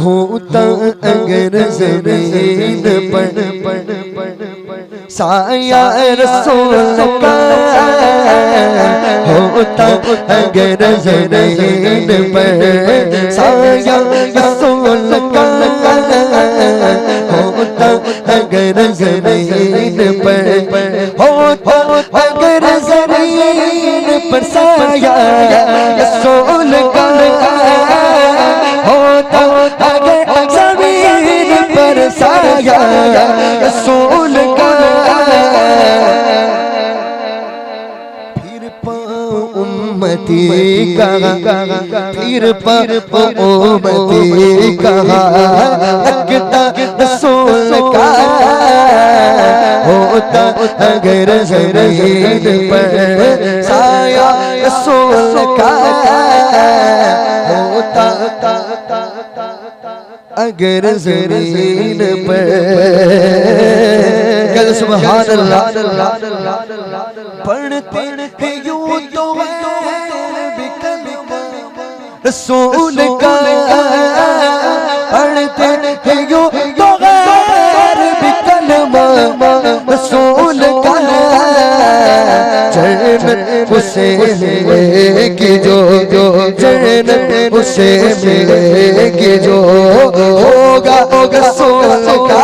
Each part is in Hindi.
होता अगर ज़मीन पर साया रसूल का, होता अगर ज़मीन पर साया रसूल का, होता अगर ज़मीन पर, होता अगर ज़मीन पर साया रसूल का, होता अगर ज़मीन पर साया रसूल का, फिर पाओ उम्मती कहा, फिर पाओ उम्मती कहा, लगता रसूल का, होता अगर ज़मीन पर साया रसूल का, होता अगर ज़मीन पर। कल सुभान अल्लाह पढ़ते हैं यूं तो रसूल का, पढ़ते हैं यूं तो कलमा रसूल का, जन्नत उसे मिलेगी जो जन्नत उसे मिलेगी जो होगा रसूल का,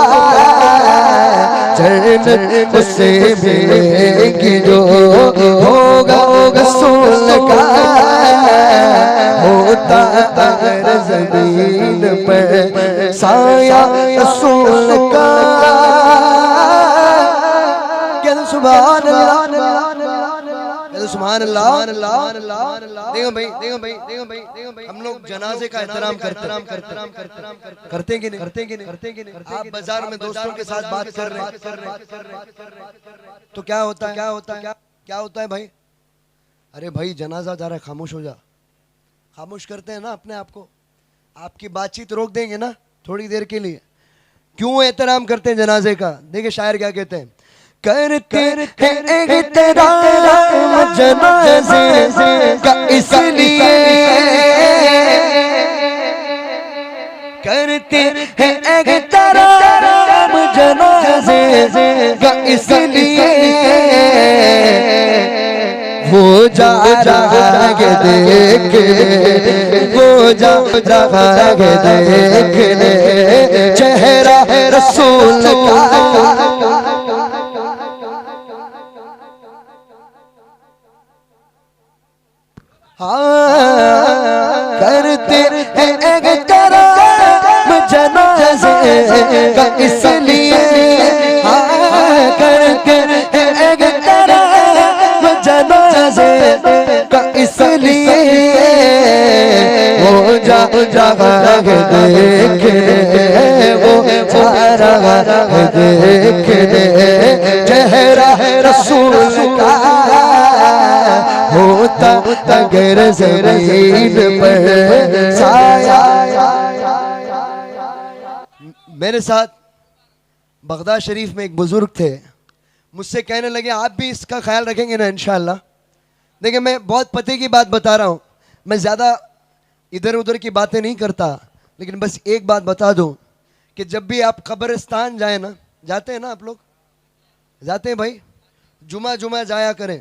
जन्नत उसे मिलेगी जो होगा रसूल का, होता अगर ज़मीन पर साया रसूल का। सुभान अल्लाह, सुभान अल्लाह। देखो भाई, देखो भाई, देखो भाई, देखो भाई, हम लोग जनाजे का एहतराम करते हैं कि नहीं? आप बाजार में दोस्तों के साथ बात कर रहे हैं तो क्या होता है, क्या होता है भाई? अरे भाई जनाजा जा रहा है, खामोश हो जा। खामोश करते हैं ना अपने आप को, आपकी बातचीत रोक देंगे ना थोड़ी देर के लिए। क्यों एहतराम करते हैं जनाजे का? देखिए शायर क्या कहते हैं, करते हैं एहतराम जनाजे का इसलिए, करते हैं एहतराम जनाजे का इसलिए, वो जा रहा है देखने, वो जा रहा है देखने चेहरा रसूल का, करते हैं एहतराम जनाजे का इसलिए, करते हैं एहतराम जनाजे का इसलिए, वो जा रहा है देखने, वो जा रहा है देखने चेहरा रसूल का, होता अगर ज़मीन पर साया। मेरे साथ बगदाद शरीफ में एक बुजुर्ग थे, मुझसे कहने लगे आप भी इसका ख्याल रखेंगे ना इंशाअल्लाह। देखिए मैं बहुत पते की बात बता रहा हूँ, मैं ज़्यादा इधर उधर की बातें नहीं करता, लेकिन बस एक बात बता दूँ कि जब भी आप कब्रिस्तान जाए ना, जाते हैं ना आप लोग, जाते हैं भाई, जुमा जाया करें।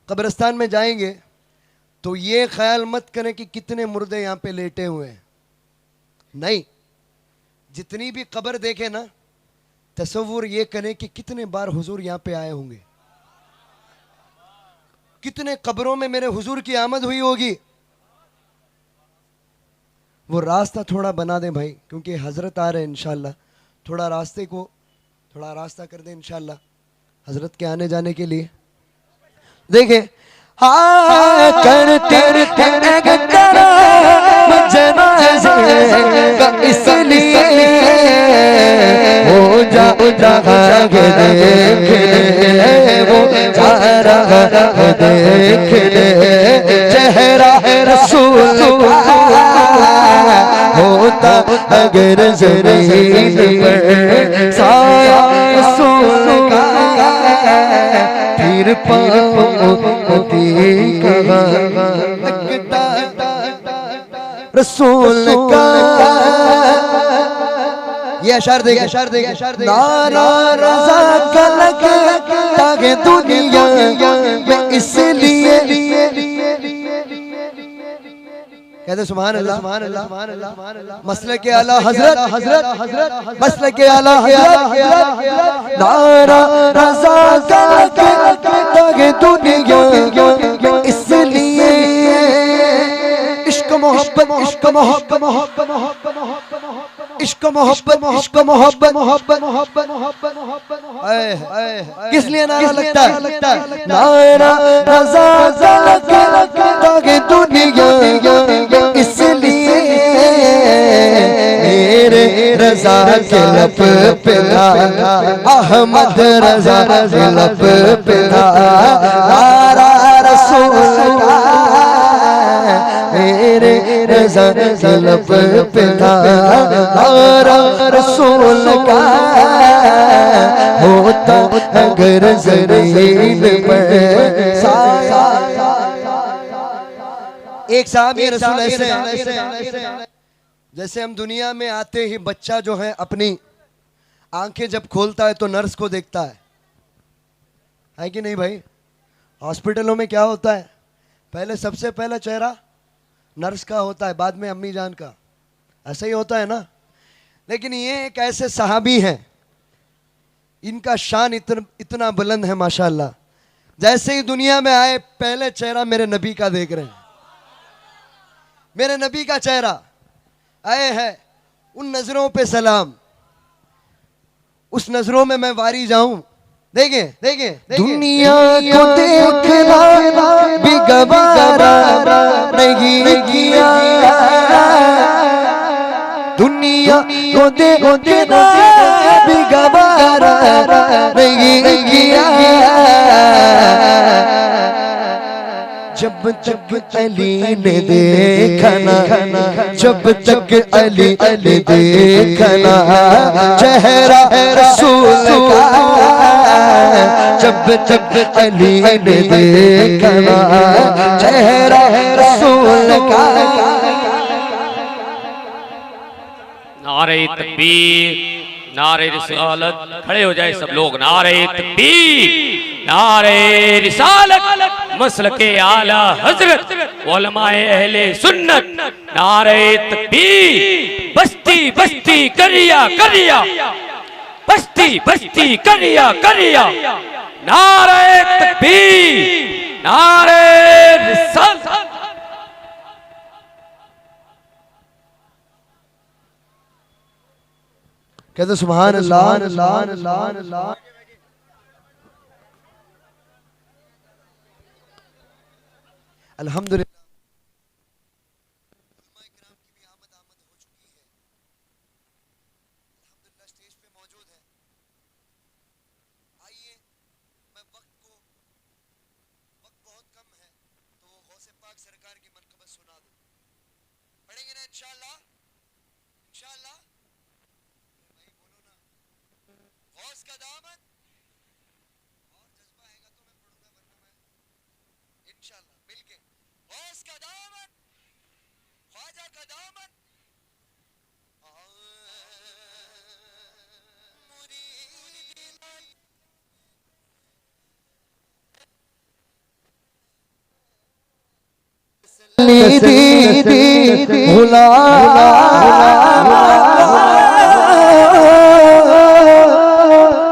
कब्रिस्तान में जाएंगे तो ये ख्याल मत करें कि कितने मुर्दे यहाँ पे लेटे हुए हैं, नहीं, जितनी भी कब्र देखे ना तसव्वुर ये करें कि कितने बार हुजूर यहाँ पे आए होंगे, कितने कब्रों में मेरे हुजूर की आमद हुई होगी। वो रास्ता थोड़ा बना दें भाई, क्योंकि हजरत आ रहे हैं इंशाल्लाह, थोड़ा रास्ते को थोड़ा रास्ता कर दें इंशाल्लाह हजरत के आने जाने के लिए। देखे हाँ करते इसलिए, वो जा रहा है देखने, वो जा रहा है देखने चेहरा रसूल का, होता अगर ज़मीन पर साया रसूल का, फिर पाओ कहा लगता रसूल का, ये अशार देखे नारा रज़ा का लगे ताकि दुनिया में इसलिए कहते सुभान अल्लाह सुभान अल्लाह सुभान अल्लाह मसले के आला हजरत मसले के आला हजरत नारा रज़ा का लगे ताकि दुनिया में इसलिए इश्क मोहब्बत इश्क मोहब्बत मोहब्बत मोहब्बत इश्क मोहब्बत इश्क मोहब्बत मोहब्बत मोहब्बत मोहब्बत किस लिए नारा लगता है नारा रज़ा ताकि दुनिया इसलिए मेरे रज़ा के लब पे था अहमद रज़ा के लब पे था नारा रसूल का मेरे रज़ा के लब पे था नारा रसूल का होता अगर ज़मीन पर साया एक साहबी रसूल ऐसे जैसे हम दुनिया में आते ही बच्चा जो है अपनी आंखें जब खोलता है तो नर्स को देखता है कि नहीं भाई। हॉस्पिटलों में क्या होता है, पहले सबसे पहला चेहरा नर्स का होता है, बाद में अम्मी जान का, ऐसा ही होता है ना। लेकिन ये एक ऐसे सहाबी हैं, इनका शान इतना बुलंद है माशाअल्लाह। जैसे ही दुनिया में आए पहले चेहरा मेरे नबी का देख रहे हैं, मेरे नबी का चेहरा आए है। उन नजरों पे सलाम, उस नजरों में मैं वारी जाऊं। देखें देखें दुनिया को देखना भी गवारा नहीं किया, दुनिया को देखना भी गवारा नहीं किया। जब तक अली ने देखा ना, जब तक अली ने देखा ना चेहरा रसूल का, जब तक अली ने देखा ना चेहरा रसूल का। नारे तकबीर, नारे रिसालत, खड़े हो जाए सब लोग। नारे तकबीर, नारे रिसालत, मसलके आला हजरत, उलमाए अहले सुन्नत। नारे तकबीर, बस्ती बस्ती करिया करिया, बस्ती बस्ती करिया करिया। नारे तकबीर, नारे रिसालत। कहते सुभान अल्लाह अल्लाह अल्लाह अल्लाह। अल्हम्दुलिल्लाह स्टेज पे मौजूद है। आइए मैं वक्त बहुत कम है तो गौसे पाक सरकार की मनक़बत सुना दूं। पढ़ेंगे ना इंशाअल्लाह, इंशाअल्लाह। भाई बोलो ना, गौस का दामन और जज्बा आएगा तो मैं पढ़ूंगा, वरना मैं इंशाअल्लाह मिलके गौस का दामन, ख्वाजा का दामन,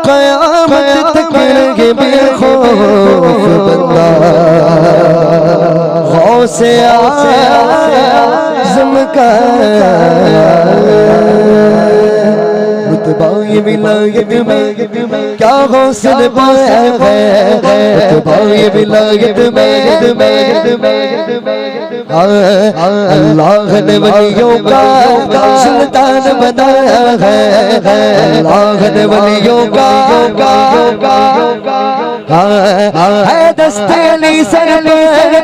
क़यामत तक ये बेखौफ बंदा गौसे आज़म का रुतबा ये विलायत में क्या गौसल पाया है, रुतबा ये विलायत में अल्लाह ने वलियों का सुल्तान बनाया है, अल्लाह ने वलियों का है दस्ते अली सर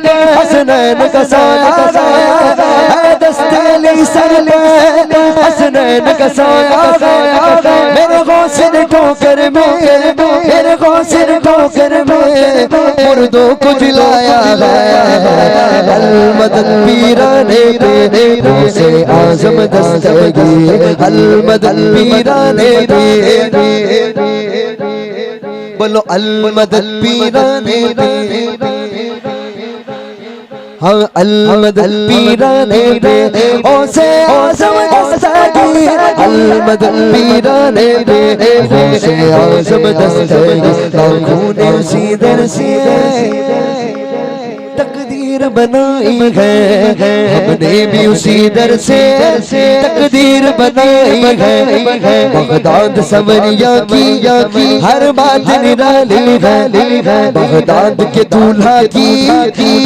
पे हसनैन का साया है, दस्ते अली सर पे हसनैन का साया। मेरे गौसे ने ठोकर में, मेरे गौसे ने ठोकर कर में मुर्दों को जिलाया है। अलमदद पीराने पे गौसे आजम दस्तगी, अलमदद पीराने पे बोलो अलमदद पीराने पे। हाँ अलमदद पीराने पे गौसे आजम दस्तगी, अलमदद पीराने पे गौसे आजम दस्तगी। लाखों ने उसी दर से तकदीर बनाई है, हमने भी उसी दर से तकदीर बनाई है। बगदाद सवरिया की हर बात निराली है, बगदाद के दूल्हा की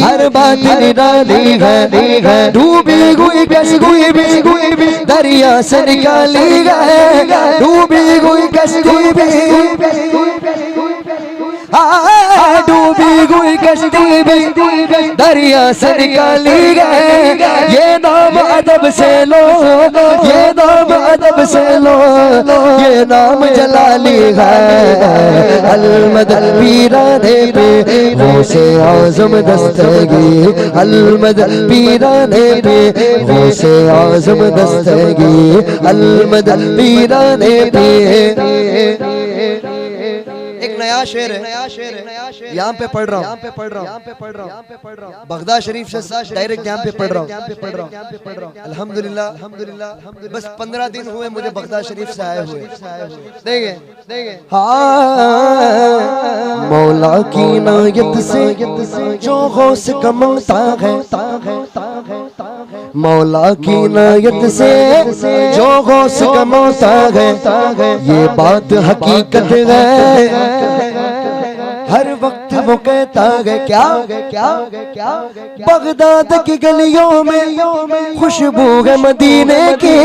हर बात निराली है। डूबी हुई कश्ती भी दरिया से निकाली है, डूबी हुई कश्ती भी डूबी हुई कश्ती भी दरिया से निकाली गए। ये नाम अदब से लो, ये नाम अदब से लो, ये नाम जलाली है। अलमदद पीराने पे गौसे आजम दस्तगी, अलमदद पीराने पे गौसे आजम दस्तगी, अलमदद पीराने पे। एक नया शेर है, यहाँ पे पढ़ रहा हूँ, बगदाद शरीफ से डायरेक्ट यहाँ पे पढ़ रहा हूँ। अल्हम्दुलिल्लाह बस 15 दिन हुए मुझे बगदाद शरीफ से आए हुए। देंगे हाँ मौला की नायत से जो गौस कमाता है, मौला की नायत से जो गौस कमाता है, ये बात हकीकत है। हर वक्त वो कहता है क्या बगदाद की गलियों में खुशबू है मदीने की,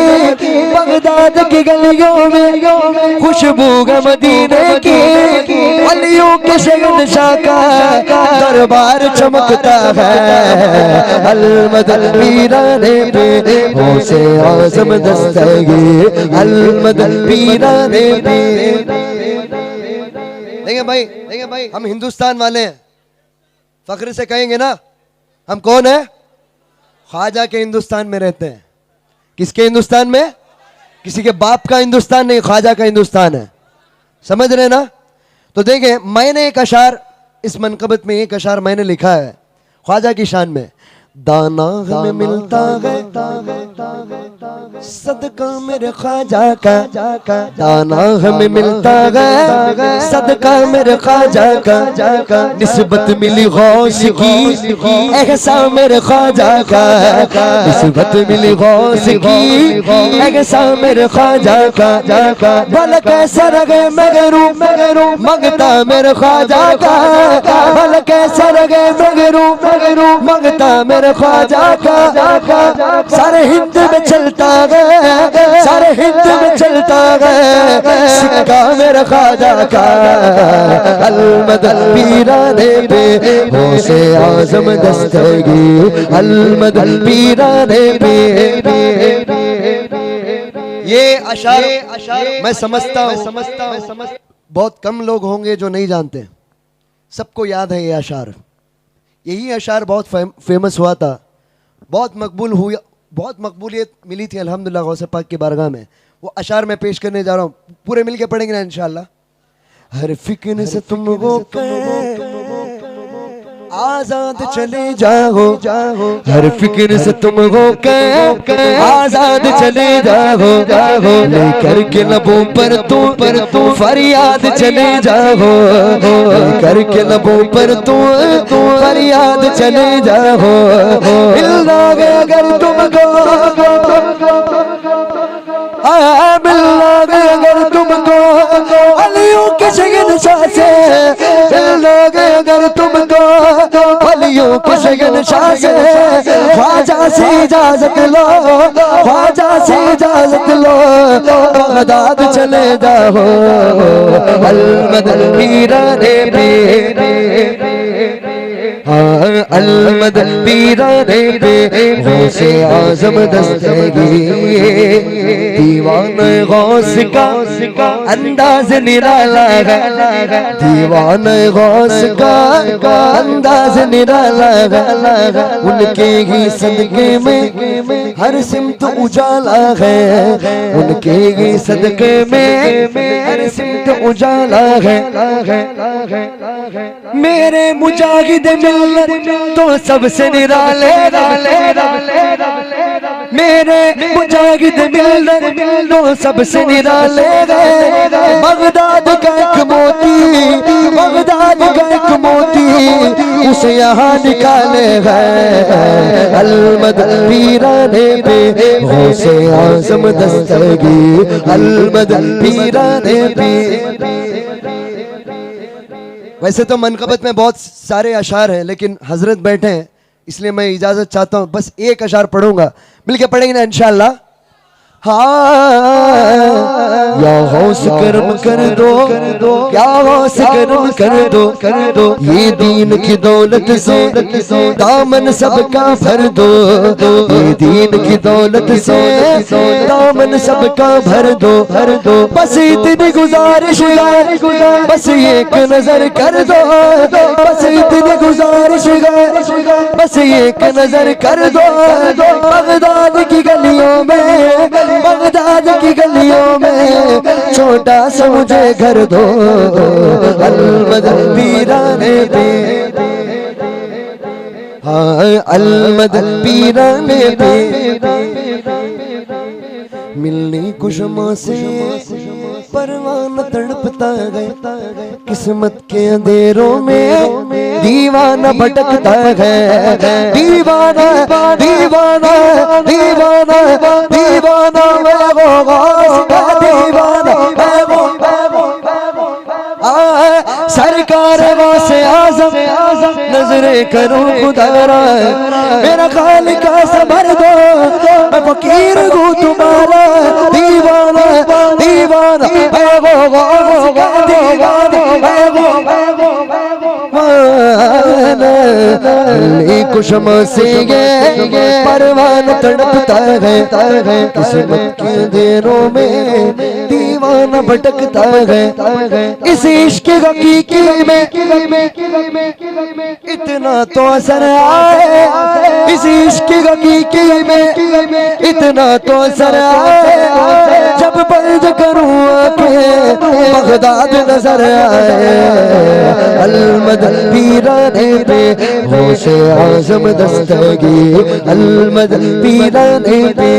बगदाद की गलियों में खुशबू है मदीने की। अलियों के शहंशाह का दरबार चमकता है। अलमदद पीराने पे गौसे आजम दस्तगी, अलमदद पीराने पे। देखिए भाई हम हिंदुस्तान वाले हैं, फख्र से कहेंगे ना हम कौन है? ख्वाजा के हिंदुस्तान में रहते हैं। किसके हिंदुस्तान में? किसी के बाप का हिंदुस्तान नहीं, ख्वाजा का हिंदुस्तान है। समझ रहे ना? तो देखें मैंने एक अशार इस मनकबत में, एक अशार मैंने लिखा है ख्वाजा की शान में। दाना हमें मिलता है सदका मेरे ख्वाजा का, दाना हमें मिलता है सदका मेरे ख्वाजा का। निस्बत मिली गौस की एहसा मेरे ख्वाजा का, निस्बत मिली गौस की एहसा मेरे ख्वाजा का। भल कैसा रगे मगरू मंगता मेरे ख्वाजा का, भल कैसा रगे मगरू मंगता मेरे ख्वाजा का। सारे हिंद में चलता गए, सारे हिंद में चलता गए सिक्का मेरे ख्वाजा का। अलमदद पीराने पे गौसे आजम दस्तगी, अलमदद पीराने पे। ये अशार मैं समझता हूँ बहुत कम लोग होंगे जो नहीं जानते, सबको याद है ये अशार। यही अशार बहुत फेमस हुआ था, बहुत मकबूल हुआ, बहुत मकबूलियत मिली थी अल्हम्दुलिल्लाह गौसे पाक की बारगाह में। वो अशार मैं पेश करने जा रहा हूँ, पूरे मिलके पढ़ेंगे ना इंशाअल्लाह। हर फिक्र से तुम वो आजाद चले जाओ, हर फिक्र से तुम हो के आजाद चले जाओ। लेकर के लबों पर तू फरियाद चले जाओ, लेकर के लबों पर तू फरियाद चले जाओ। मिल लागे अगर तुमको, मिल लागे अगर तुमको अलियों के शहंशाह से, मिल लागे अगर तुमको अलियों के शहंशाह से। ख्वाजा से इजाजत लो, ख्वाजा से इजाजत लो, बगदाद चले जाओ। अलमदद पीराने पे, अलमदद पीराने पे गौसे आजम दस्तगी, दीवाना गौस का अंदाज निराला है, दीवाना गौस का अंदाज निराला है। उनके ही सदके में हर सिमत उजाला है, उनके ही सदके में हर सिमत उजाला है। मेरे मुजाहिद मिल्लत तो सबसे निराले, मेरे मुजाहिद मिल्लत तो सबसे निराले। बगदाद का एक मोती, बगदाद का एक मोती उसे यहाँ निकाले गए। अलमदद पीराने पे गौसे आज़म दस्तगी, अलमदद पीराने पे। वैसे तो मनकबत में बहुत सारे अशार हैं, लेकिन हजरत बैठे हैं इसलिए मैं इजाजत चाहता हूं, बस एक अशार पढ़ूंगा, मिलके पढ़ेंगे ना इंशाअल्लाह। हाँ या गौस करम कर दो, या गौस करम कर दो, ये दीन की दौलत से दामन सबका भर दो, ये दीन की दौलत से दामन सबका भर दो। बस इतनी गुजारिश है, बस एक नजर कर दो, बस इतनी गुजारिश है, बस एक नजर कर दो। बगदाद की गलियों में, बगदाद की गलियों में छोटा सा मुझे घर दो। अलमदद पीराने पे, हाँ अलमदद पीराने पे। मिलनी कुशमा से परवान तड़पता है, किस्मत के अंधेरों में दीवाना भटकता है। दीवाना दीवाना दीवाना दीवाना मैं वो गौस का दीवाना, मैं वो सरकार से आज़म नजरे करूं खुदारा, मेरा खालिका संभर दो, मैं फकीर हूँ तुम्हारा। दीवाना दीवाना मैं वो गौस का दीवाना, मैं वो कुशमा से परवान तड़पता है, किस्मत के अंधेरों में दीवाना भटकता है। इस इश्क हकीकी में इतना तो असर आए, इस इश्क हकीकी में इतना तो असर आए, जब बंद करूँ आंखें बगदाद नजर आए। अलमदद पीराने पे गौसे आज़म दस्तगी, अलमदद पीराने पे,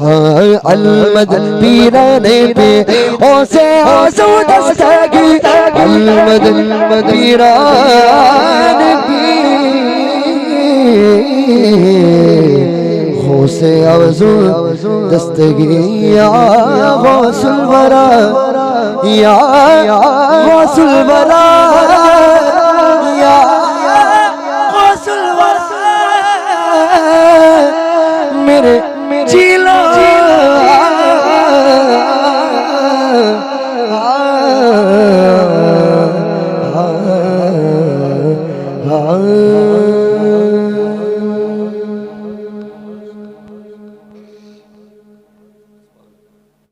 हाँ अलमदद पीराने पे गौसे आज़म दस्तगी, अलमदद पीराने पे गौसे आज़म दस्तगी। या गौसुल वरा, या गौसुल वरा, या गौसुल वरा, मेरे जीलो हाँ